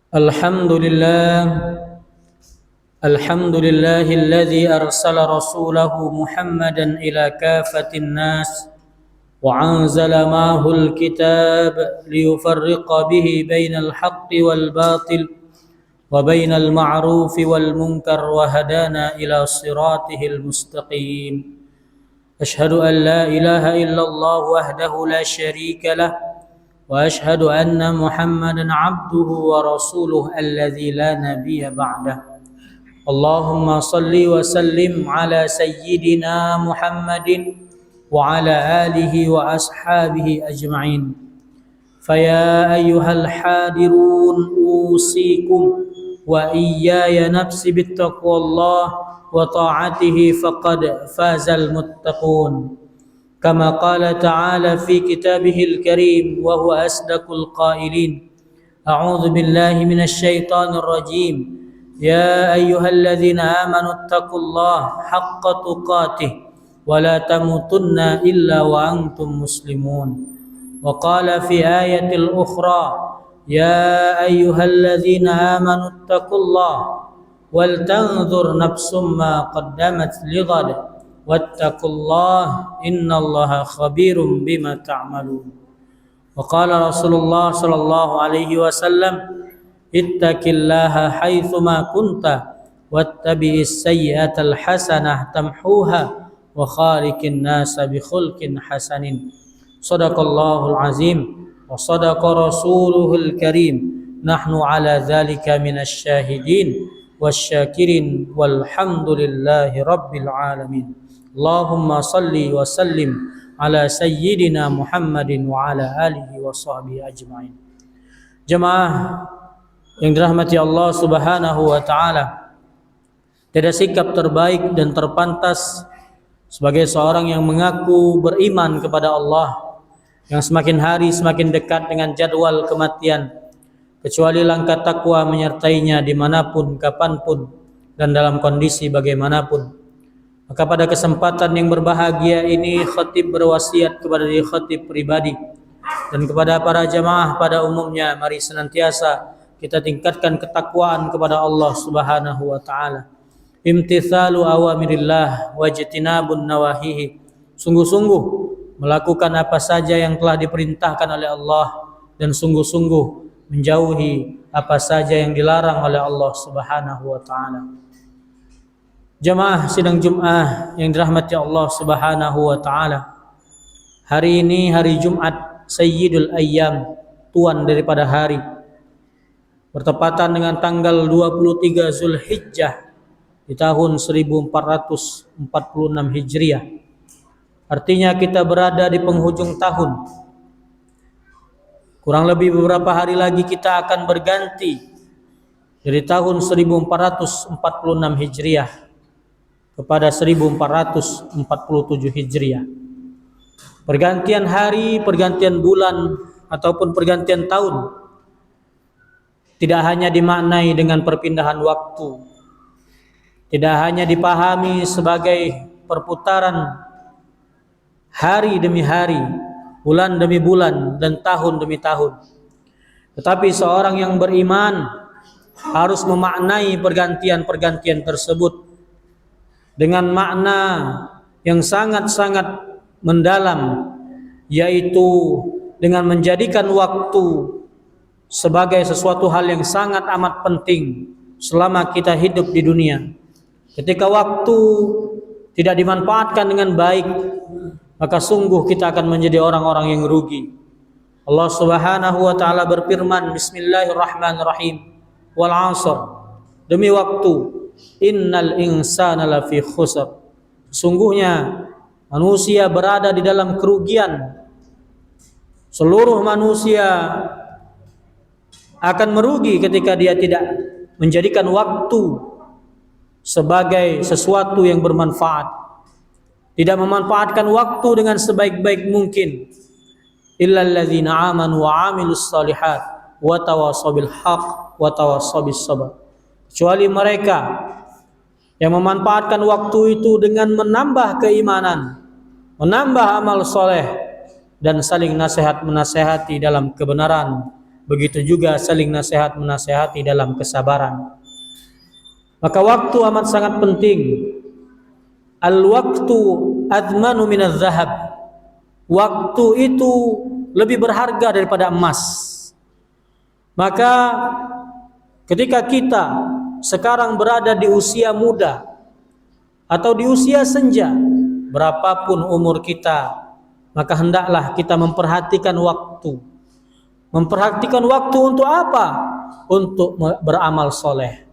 الحمد لله الحمد لله الذي أرسل رسوله محمدا إلى كافة الناس وأنزل معه الكتاب ليفرق به بين الحق والباطل وبين المعروف والمنكر وهدانا إلى صراطه المستقيم. أشهد أن لا إله إلا الله وحده لا شريك له وأشهد أن محمدا عبده ورسوله الذي لا نبي بعده. اللهم صل وسلم على سيدنا محمد وعلى آله وأصحابه أجمعين. فيا أيها الحاضرون أوصيكم وإياي نفسي بالتقوى الله وطاعته فقد فاز المتقون. كما قال تعالى في كتابه الكريم وهو أصدق القائلين: أعوذ بالله من الشيطان الرجيم. يا أيها الذين آمنوا اتقوا الله حق تقاته ولا تموتن إلا وأنتم مسلمون. وقال في آية الأخرى: يا أيها الذين آمنوا اتقوا الله ولتنظر نفس ما قدمت لغد واتقوا الله إن الله خبير بما تعملون. وقال رسول الله صلى الله عليه وسلم: اتق الله حيثما كنت واتبع السيئة الحسنة تمحوها وخالق الناس بخلق حسن. صدق الله العظيم وصدق رسوله الكريم. نحن على ذلك من الشاهدين والشاكرين والحمد لله رب العالمين. اللهم صل وسلم على سيدنا محمد وعلى آله وصحبه أجمعين. Jemaah yang dirahmati Allah Subhanahu wa taala, tidak sikap terbaik dan terpantas sebagai seorang yang mengaku beriman kepada Allah, yang semakin hari semakin dekat dengan jadwal kematian, kecuali langkah takwa menyertainya dimanapun, kapanpun, dan dalam kondisi bagaimanapun. Maka pada kesempatan yang berbahagia ini, khatib berwasiat kepada diri khatib pribadi dan kepada para jamaah pada umumnya, mari senantiasa kita tingkatkan ketakwaan kepada Allah Subhanahu wa taala. Imtithalu awamirillah wajtinabun nawahihi. Sungguh-sungguh melakukan apa saja yang telah diperintahkan oleh Allah dan sungguh-sungguh menjauhi apa saja yang dilarang oleh Allah Subhanahu wa taala. Jamaah sidang Jumat yang dirahmati Allah Subhanahu wa taala. Hari ini hari Jumat Sayyidul Ayyam, tuan daripada hari, bertepatan dengan tanggal 23 Zulhijjah di tahun 1446 Hijriah. Artinya kita berada di penghujung tahun. Kurang lebih beberapa hari lagi kita akan berganti dari tahun 1446 Hijriah kepada 1447 Hijriah. Pergantian hari, pergantian bulan, ataupun pergantian tahun tidak hanya dimaknai dengan perpindahan waktu, tidak hanya dipahami sebagai perputaran hari demi hari, bulan demi bulan, dan tahun demi tahun. Tetapi seorang yang beriman harus memaknai pergantian-pergantian tersebut dengan makna yang sangat-sangat mendalam, yaitu dengan menjadikan waktu sebagai sesuatu hal yang sangat amat penting selama kita hidup di dunia. Ketika waktu tidak dimanfaatkan dengan baik, maka sungguh kita akan menjadi orang-orang yang rugi. Allah Subhanahu wa taala berfirman, Bismillahirrahmanirrahim, wal 'ashr, demi waktu, innal insana lafi khusr, sesungguhnya manusia berada di dalam kerugian. Seluruh manusia akan merugi ketika dia tidak menjadikan waktu sebagai sesuatu yang bermanfaat, tidak memanfaatkan waktu dengan sebaik-baik mungkin. Illal ladzina amanu wa 'amilus shalihat wa tawassaw bil haqq wa tawassaw bis sabr. Kecuali mereka yang memanfaatkan waktu itu dengan menambah keimanan, menambah amal soleh, dan saling nasihat menasehati dalam kebenaran begitu juga saling nasihat menasihati dalam kesabaran. Maka waktu amat sangat penting. Al-waktu admanu minaz zahab. Waktu itu lebih berharga daripada emas. Maka ketika kita sekarang berada di usia muda atau di usia senja, berapapun umur kita, maka hendaklah kita memperhatikan waktu. Memperhatikan waktu untuk apa? Untuk beramal soleh,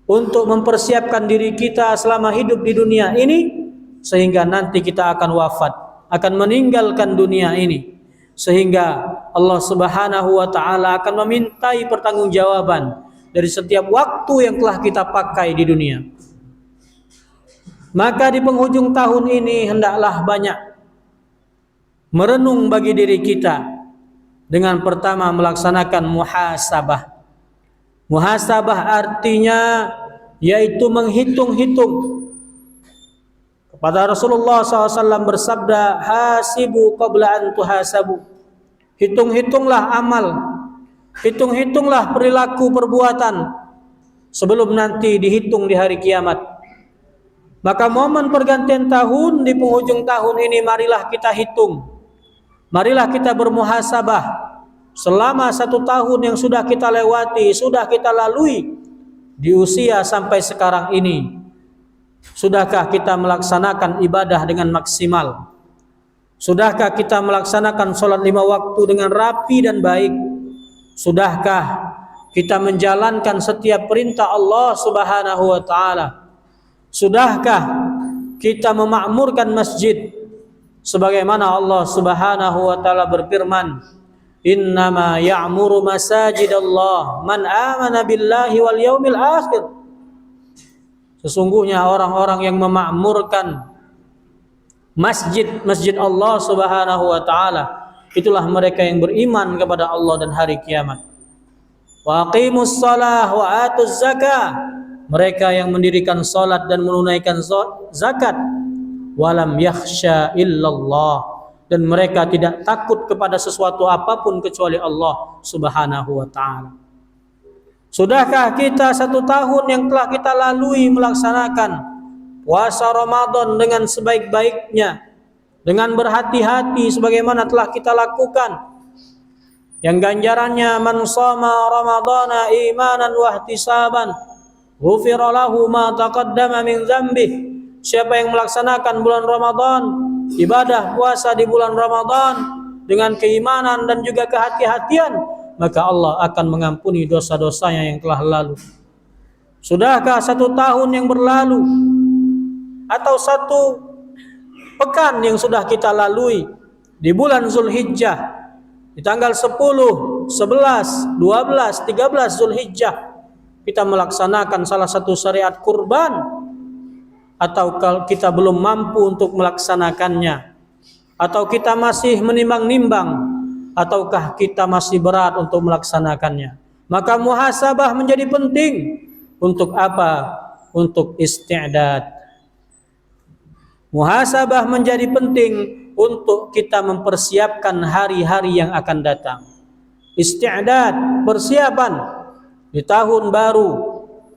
untuk mempersiapkan diri kita selama hidup di dunia ini, sehingga nanti kita akan wafat, akan meninggalkan dunia ini, sehingga Allah Subhanahu wa ta'ala akan memintai pertanggungjawaban dari setiap waktu yang telah kita pakai di dunia. Maka di penghujung tahun ini hendaklah banyak merenung bagi diri kita dengan pertama melaksanakan muhasabah. Muhasabah artinya yaitu menghitung-hitung. Kepada Rasulullah SAW bersabda, hasibu qabla an tuhasabu. Hitung-hitunglah amal, hitung-hitunglah perilaku perbuatan sebelum nanti dihitung di hari kiamat. Maka momen pergantian tahun di penghujung tahun ini, marilah kita hitung, marilah kita bermuhasabah selama 1 tahun yang sudah kita lewati, sudah kita lalui di usia sampai sekarang ini. Sudahkah kita melaksanakan ibadah dengan maksimal? Sudahkah kita melaksanakan sholat 5 waktu dengan rapi dan baik? Sudahkah kita menjalankan setiap perintah Allah Subhanahu wa ta'ala? Sudahkah kita memakmurkan masjid sebagaimana Allah Subhanahu wa ta'ala berfirman, innama ya'muru masajidallah man amana billahi wal yaumil akhir. Sesungguhnya orang-orang yang memakmurkan masjid Allah Subhanahu wa ta'ala, itulah mereka yang beriman kepada Allah dan hari kiamat. Wa aqimus shalah wa atuz zakah, mereka yang mendirikan salat dan menunaikan zakat. Walam yakhsha illallah, dan mereka tidak takut kepada sesuatu apapun kecuali Allah Subhanahu wa ta'ala. Sudahkah kita 1 tahun yang telah kita lalui melaksanakan puasa Ramadan dengan sebaik-baiknya, dengan berhati-hati sebagaimana telah kita lakukan, yang ganjarannya man shoma ramadhana imanan wa ihtisaban ghufira lahu ma taqaddama min dzambih. Siapa yang melaksanakan bulan Ramadan, ibadah puasa di bulan Ramadan dengan keimanan dan juga kehati-hatian, maka Allah akan mengampuni dosa-dosanya yang telah lalu. Sudahkah 1 tahun yang berlalu atau 1 pekan yang sudah kita lalui di bulan Zulhijjah, di tanggal 10, 11, 12, 13 Zulhijjah, kita melaksanakan salah satu syariat kurban, atau kalau kita belum mampu untuk melaksanakannya, atau kita masih menimbang-nimbang, ataukah kita masih berat untuk melaksanakannya? Maka muhasabah menjadi penting. Untuk apa? Untuk isti'dad. Muhasabah menjadi penting untuk kita mempersiapkan hari-hari yang akan datang. Isti'dad, persiapan di tahun baru,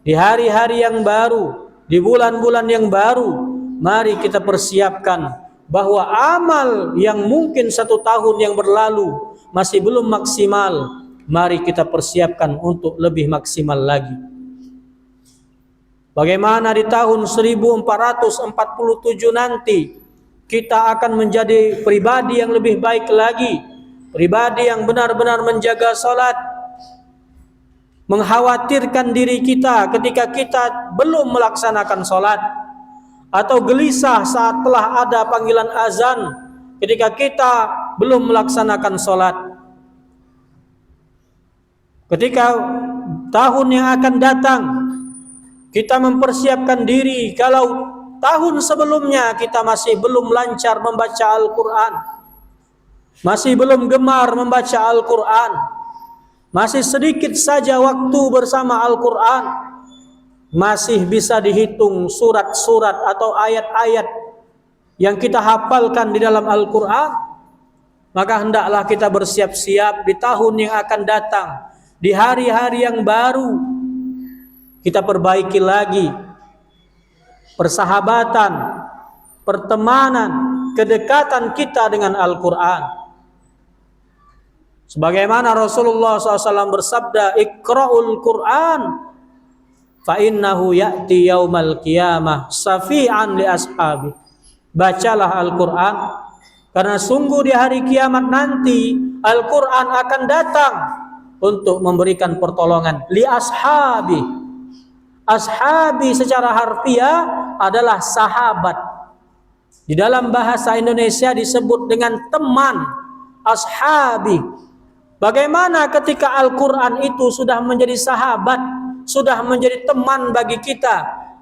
di hari-hari yang baru, di bulan-bulan yang baru. Mari kita persiapkan bahwa amal yang mungkin 1 tahun yang berlalu masih belum maksimal, mari kita persiapkan untuk lebih maksimal lagi. Bagaimana di tahun 1447 nanti kita akan menjadi pribadi yang lebih baik lagi, pribadi yang benar-benar menjaga salat, mengkhawatirkan diri kita ketika kita belum melaksanakan salat, atau gelisah saat telah ada panggilan azan ketika kita belum melaksanakan salat. Ketika tahun yang akan datang, kita mempersiapkan diri. Kalau tahun sebelumnya kita masih belum lancar membaca Al-Quran, masih belum gemar membaca Al-Quran, masih sedikit saja waktu bersama Al-Quran, masih bisa dihitung surat-surat atau ayat-ayat yang kita hafalkan di dalam Al-Quran, Maka hendaklah kita bersiap-siap di tahun yang akan datang, di hari-hari yang baru. Kita perbaiki lagi persahabatan, pertemanan, kedekatan kita dengan Al-Quran. Sebagaimana Rasulullah SAW bersabda, "Iqra'ul Qur'an fa innahu ya'ti yaumal qiyamah safi'an li ashabi." Bacalah Al-Quran, karena sungguh di hari kiamat nanti Al-Quran akan datang untuk memberikan pertolongan li ashabi. Ashabi secara harfiah adalah sahabat. Di dalam bahasa Indonesia disebut dengan teman, ashabi. Bagaimana ketika Al-Quran itu sudah menjadi sahabat, sudah menjadi teman bagi kita,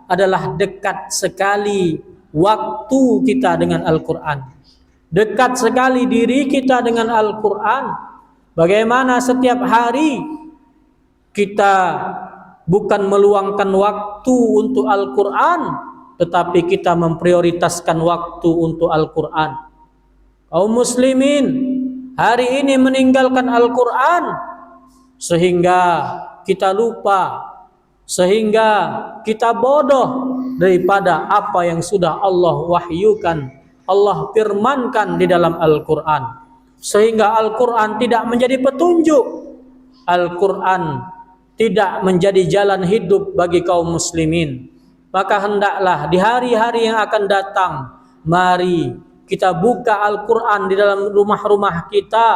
adalah dekat sekali waktu kita dengan Al-Quran, dekat sekali diri kita dengan Al-Quran. Bagaimana setiap hari kita bukan meluangkan waktu untuk Al-Quran, tetapi kita memprioritaskan waktu untuk Al-Quran. Kaum muslimin hari ini meninggalkan Al-Quran sehingga kita lupa, sehingga kita bodoh daripada apa yang sudah Allah wahyukan, Allah firmankan di dalam Al-Quran, sehingga Al-Quran tidak menjadi petunjuk, Al-Quran tidak menjadi jalan hidup bagi kaum muslimin. Maka hendaklah di hari-hari yang akan datang, mari kita buka Al-Quran di dalam rumah-rumah kita.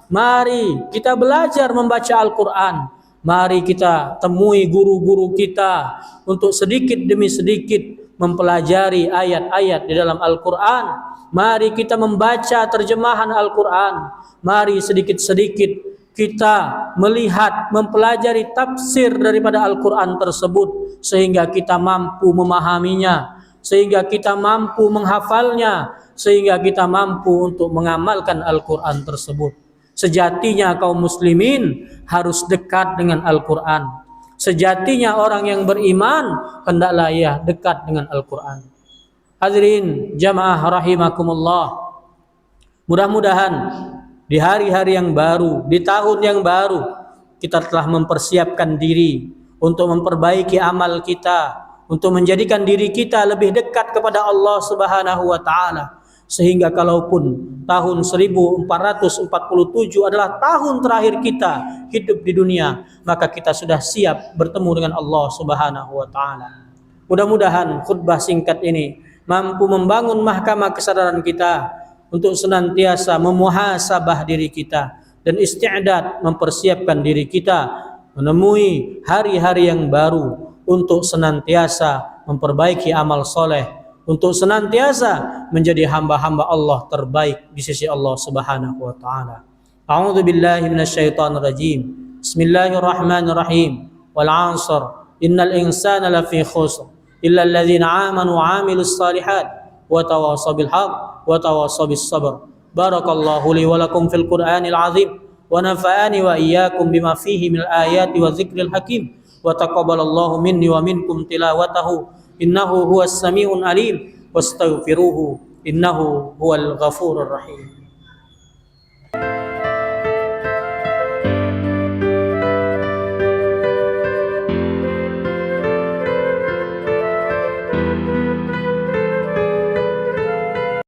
Mari kita belajar membaca Al-Quran. Mari kita temui guru-guru kita untuk sedikit demi sedikit mempelajari ayat-ayat di dalam Al-Quran. Mari kita membaca terjemahan Al-Quran. Mari sedikit-sedikit kita melihat, mempelajari tafsir daripada Al-Quran tersebut, sehingga kita mampu memahaminya, sehingga kita mampu menghafalnya, sehingga kita mampu untuk mengamalkan Al-Quran tersebut. Sejatinya kaum muslimin harus dekat dengan Al-Quran. Sejatinya orang yang beriman hendaklah ia dekat dengan Al-Quran. Hadirin jamaah rahimakumullah, mudah-mudahan di hari-hari yang baru, di tahun yang baru, kita telah mempersiapkan diri untuk memperbaiki amal kita, untuk menjadikan diri kita lebih dekat kepada Allah Subhanahu wa taala, sehingga kalaupun tahun 1447 adalah tahun terakhir kita hidup di dunia, maka kita sudah siap bertemu dengan Allah Subhanahu wa taala. Mudah-mudahan khutbah singkat ini mampu membangun mahkamah kesadaran kita untuk senantiasa memuhasabah diri kita dan isti'dad mempersiapkan diri kita menemui hari-hari yang baru untuk senantiasa memperbaiki amal soleh, untuk senantiasa menjadi hamba-hamba Allah terbaik di sisi Allah Subhanahu wa taala. A'udzu billahi minasyaitonir rajim. Bismillahirrahmanirrahim. Wal 'ashr. Innal insana lafi khusr illa alladzina amanu wa 'amilus shalihat wa tawassaw bil haqq wa tawassaw bis sabr. Barakallahu li wa lakum fil Qur'anil 'azim wa nafa'ani wa iyyakum bima fihi minal ayati wa dzikril hakim wa taqabbalallahu minni wa minkum tilawatahu innahu huwas samiul alim wastaghfiruhu innahu huwal ghafurur rahim.